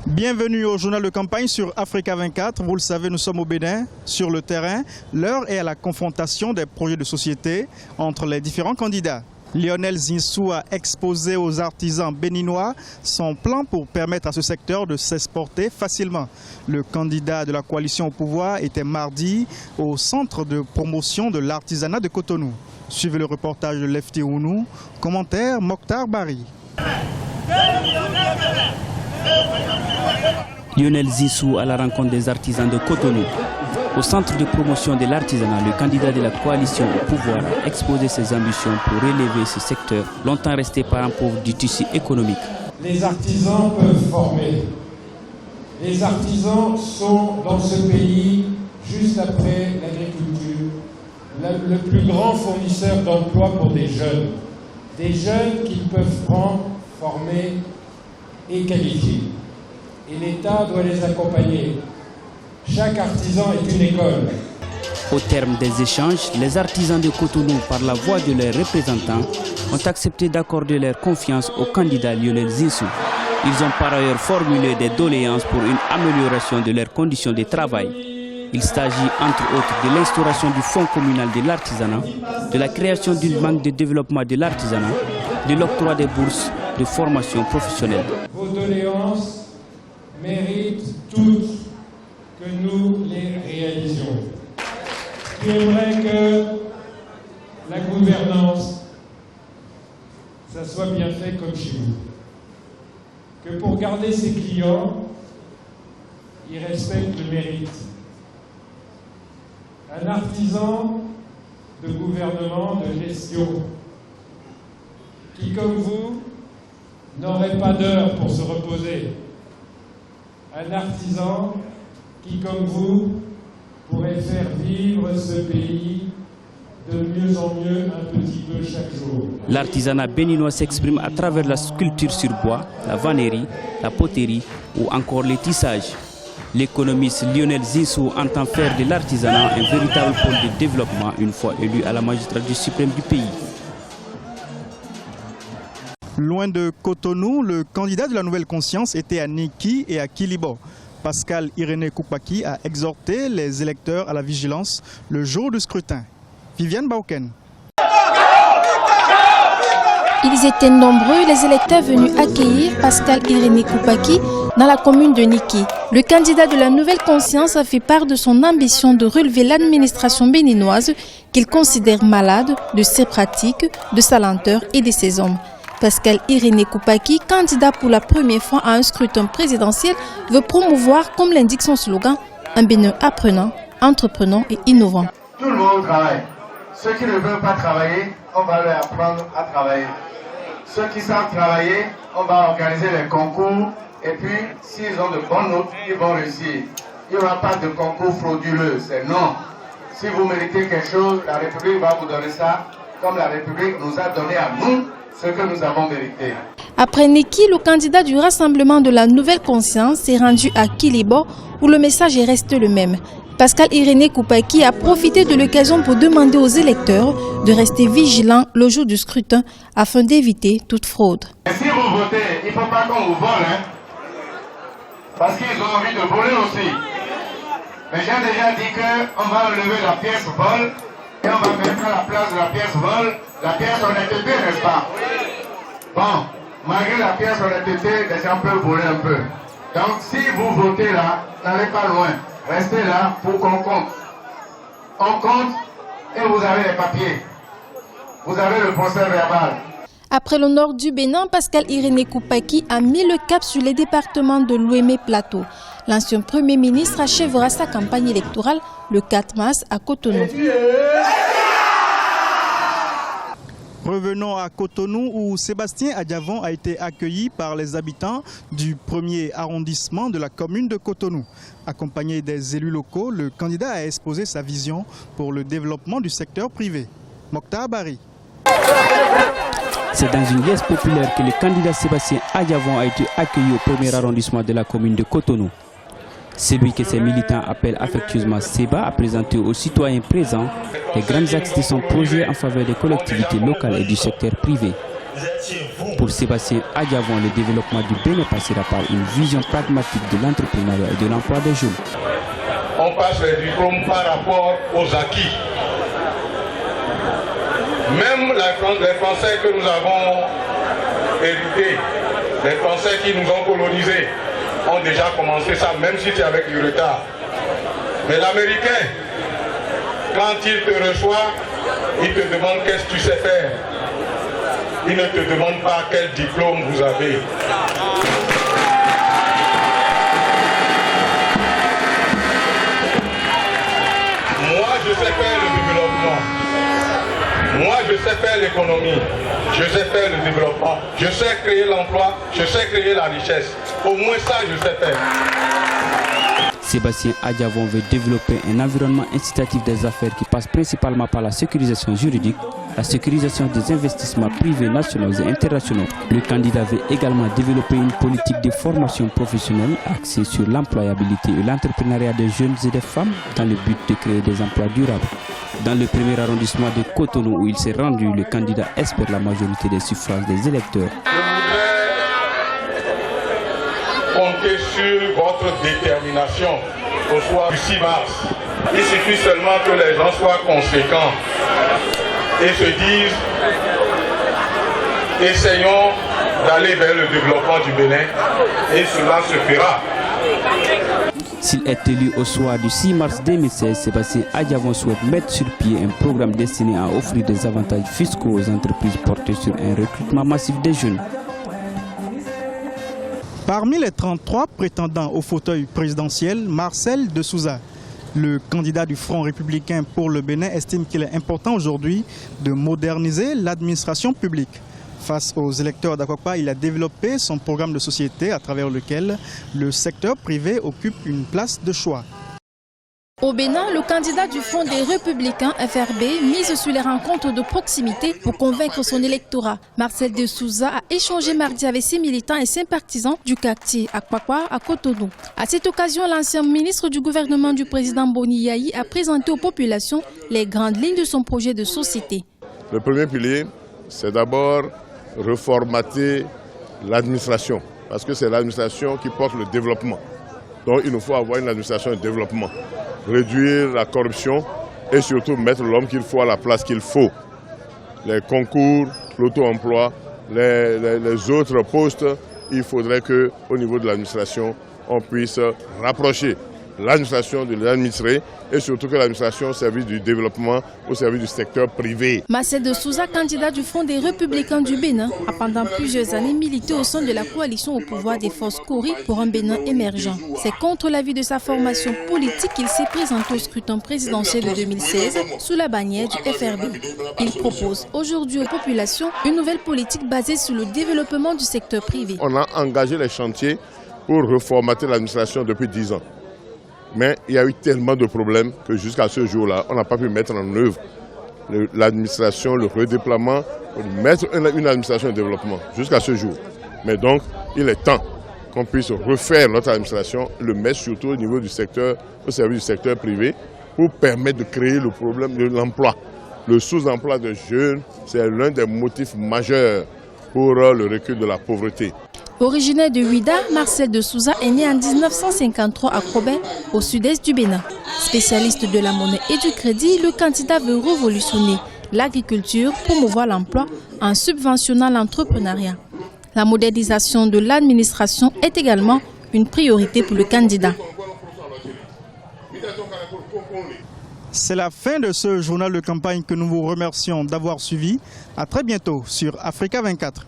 Bienvenue au journal de campagne sur Africa 24. Vous le savez, nous sommes au Bénin, sur le terrain. L'heure est à la confrontation des projets de société entre les différents candidats. Lionel Zinsou a exposé aux artisans béninois son plan pour permettre à ce secteur de s'exporter facilement. Le candidat de la coalition au pouvoir était mardi au centre de promotion de l'artisanat de Cotonou. Suivez le reportage de Lefty Ounou. Commentaire Mokhtar Bari. Lionel Zinsou à la rencontre des artisans de Cotonou. Au centre de promotion de l'artisanat, le candidat de la coalition au pouvoir a exposé ses ambitions pour relever ce secteur, longtemps resté parent pauvre du tissu économique. Les artisans peuvent former. Les artisans sont dans ce pays, juste après l'agriculture, le plus grand fournisseur d'emploi pour des jeunes. Des jeunes qu'ils peuvent prendre, former et qualifier. Et l'État doit les accompagner. Chaque artisan est une école. Au terme des échanges, les artisans de Cotonou, par la voix de leurs représentants, ont accepté d'accorder leur confiance au candidat Lionel Zinsou. Ils ont par ailleurs formulé des doléances pour une amélioration de leurs conditions de travail. Il s'agit entre autres de l'instauration du Fonds communal de l'artisanat, de la création d'une banque de développement de l'artisanat, de l'octroi des bourses de formation professionnelle. Vos doléances méritent toutes que nous les réalisions. J'aimerais que la gouvernance, ça soit bien fait comme chez vous. Que pour garder ses clients, ils respectent le mérite. Un artisan de gouvernement, de gestion, qui comme vous, n'aurait pas d'heure pour se reposer. Un artisan qui, comme vous, pourrait faire vivre ce pays de mieux en mieux un petit peu chaque jour. L'artisanat béninois s'exprime à travers la sculpture sur bois, la vannerie, la poterie ou encore les tissages. L'économiste Lionel Zinsou entend faire de l'artisanat un véritable pôle de développement une fois élu à la magistrature suprême du pays. Loin de Cotonou, le candidat de la Nouvelle Conscience était à Niki et à Kilibo. Pascal Irénée Koupaki a exhorté les électeurs à la vigilance le jour du scrutin. Viviane Bauken. Ils étaient nombreux, les électeurs venus accueillir Pascal Irénée Koupaki dans la commune de Niki. Le candidat de la Nouvelle Conscience a fait part de son ambition de relever l'administration béninoise qu'il considère malade de ses pratiques, de sa lenteur et de ses hommes. Pascal Irénée Koupaki, candidat pour la première fois à un scrutin présidentiel, veut promouvoir, comme l'indique son slogan, un Bénin apprenant, entreprenant et innovant. Tout le monde travaille. Ceux qui ne veulent pas travailler, on va leur apprendre à travailler. Ceux qui savent travailler, on va organiser les concours et puis s'ils ont de bonnes notes, ils vont réussir. Il n'y aura pas de concours frauduleux, c'est non. Si vous méritez quelque chose, la République va vous donner ça, comme la République nous a donné à nous ce que nous avons mérité. Après Niki, le candidat du Rassemblement de la Nouvelle Conscience s'est rendu à Kilibo où le message est resté le même. Pascal Irénée Koupaki a profité de l'occasion pour demander aux électeurs de rester vigilants le jour du scrutin afin d'éviter toute fraude. Et si vous votez, il ne faut pas qu'on vous vole, hein? Parce qu'ils ont envie de voler aussi. Mais j'ai déjà dit qu'on va enlever la pièce vol et on va mettre à la place de la pièce vol la pièce honnêteté, n'est-ce pas? Bon, malgré la pièce honnêteté, les gens peuvent voler un peu. Donc si vous votez là, n'allez pas loin. Restez là pour qu'on compte. On compte et vous avez les papiers. Vous avez le procès verbal. Après le nord du Bénin, Pascal Irénée Koupaki a mis le cap sur les départements de l'Ouémé Plateau. L'ancien Premier ministre achèvera sa campagne électorale le 4 mars à Cotonou. Revenons à Cotonou où Sébastien Adiavon a été accueilli par les habitants du 1er arrondissement de la commune de Cotonou. Accompagné des élus locaux, le candidat a exposé sa vision pour le développement du secteur privé. Mokhtar Bari. C'est dans une liesse populaire que le candidat Sébastien Adiavon a été accueilli au 1er arrondissement de la commune de Cotonou. Celui que ses militants appellent affectueusement Séba a présenté aux citoyens présents les grands axes de son projet en faveur des collectivités locales et du secteur privé. Pour Sébastien Adjavon, le développement du Bénin passera par une vision pragmatique de l'entrepreneuriat et de l'emploi des jeunes. On passe les diplômes par rapport aux acquis. Même les Français que nous avons hérités, les Français qui nous ont colonisés, ont déjà commencé ça, même si c'est avec du retard. Mais l'Américain, quand il te reçoit, il te demande qu'est-ce que tu sais faire. Il ne te demande pas quel diplôme vous avez. Moi, je sais faire le développement. Moi, je sais faire l'économie. Je sais faire le développement. Je sais créer l'emploi. Je sais créer la richesse. Au moins ça, je sais faire. Sébastien Adjavon veut développer un environnement incitatif des affaires qui passe principalement par la sécurisation juridique, la sécurisation des investissements privés nationaux et internationaux. Le candidat veut également développer une politique de formation professionnelle axée sur l'employabilité et l'entrepreneuriat des jeunes et des femmes dans le but de créer des emplois durables. Dans le premier arrondissement de Cotonou où il s'est rendu, le candidat espère la majorité des suffrages des électeurs. Comptez sur votre détermination au soir du 6 mars. Il suffit seulement que les gens soient conséquents et se disent essayons d'aller vers le développement du Bénin et cela se fera. S'il est élu au soir du 6 mars 2016, Sébastien Adjavon souhaite mettre sur pied un programme destiné à offrir des avantages fiscaux aux entreprises portées sur un recrutement massif des jeunes. Parmi les 33 prétendants au fauteuil présidentiel, Marcel de Souza, le candidat du Front républicain pour le Bénin, estime qu'il est important aujourd'hui de moderniser l'administration publique. Face aux électeurs d'Akwakpa, il a développé son programme de société à travers lequel le secteur privé occupe une place de choix. Au Bénin, le candidat du Front des Républicains, FRB, mise sur les rencontres de proximité pour convaincre son électorat. Marcel de Souza a échangé mardi avec ses militants et sympathisants du quartier Akwakwa à Cotonou. À cette occasion, l'ancien ministre du gouvernement du président Boni Yayi a présenté aux populations les grandes lignes de son projet de société. Le premier pilier, c'est d'abord reformater l'administration, parce que c'est l'administration qui porte le développement. Donc il nous faut avoir une administration de développement, réduire la corruption et surtout mettre l'homme qu'il faut à la place qu'il faut. Les concours, l'auto-emploi, les autres postes, il faudrait qu'au niveau de l'administration, on puisse rapprocher l'administration de l'administré et surtout que l'administration au service du développement, au service du secteur privé. Marcel de Souza, candidat du Front des Républicains du Bénin, a pendant plusieurs années milité au sein de la coalition au pouvoir des forces Kori pour un Bénin émergent. C'est contre l'avis de sa formation politique qu'il s'est présenté au scrutin présidentiel de 2016 sous la bannière du FRB. Il propose aujourd'hui aux populations une nouvelle politique basée sur le développement du secteur privé. On a engagé les chantiers pour reformater l'administration depuis 10 ans. Mais il y a eu tellement de problèmes que jusqu'à ce jour-là, on n'a pas pu mettre en œuvre l'administration, le redéploiement, mettre une administration de développement jusqu'à ce jour. Mais donc, il est temps qu'on puisse refaire notre administration, le mettre surtout au niveau du secteur, au service du secteur privé, pour permettre de créer le problème de l'emploi. Le sous-emploi des jeunes, c'est l'un des motifs majeurs pour le recul de la pauvreté. Originaire de Ouida, Marcel de Souza est né en 1953 à Krobin, au sud-est du Bénin. Spécialiste de la monnaie et du crédit, le candidat veut révolutionner l'agriculture, promouvoir l'emploi en subventionnant l'entrepreneuriat. La modernisation de l'administration est également une priorité pour le candidat. C'est la fin de ce journal de campagne que nous vous remercions d'avoir suivi. À très bientôt sur Africa 24.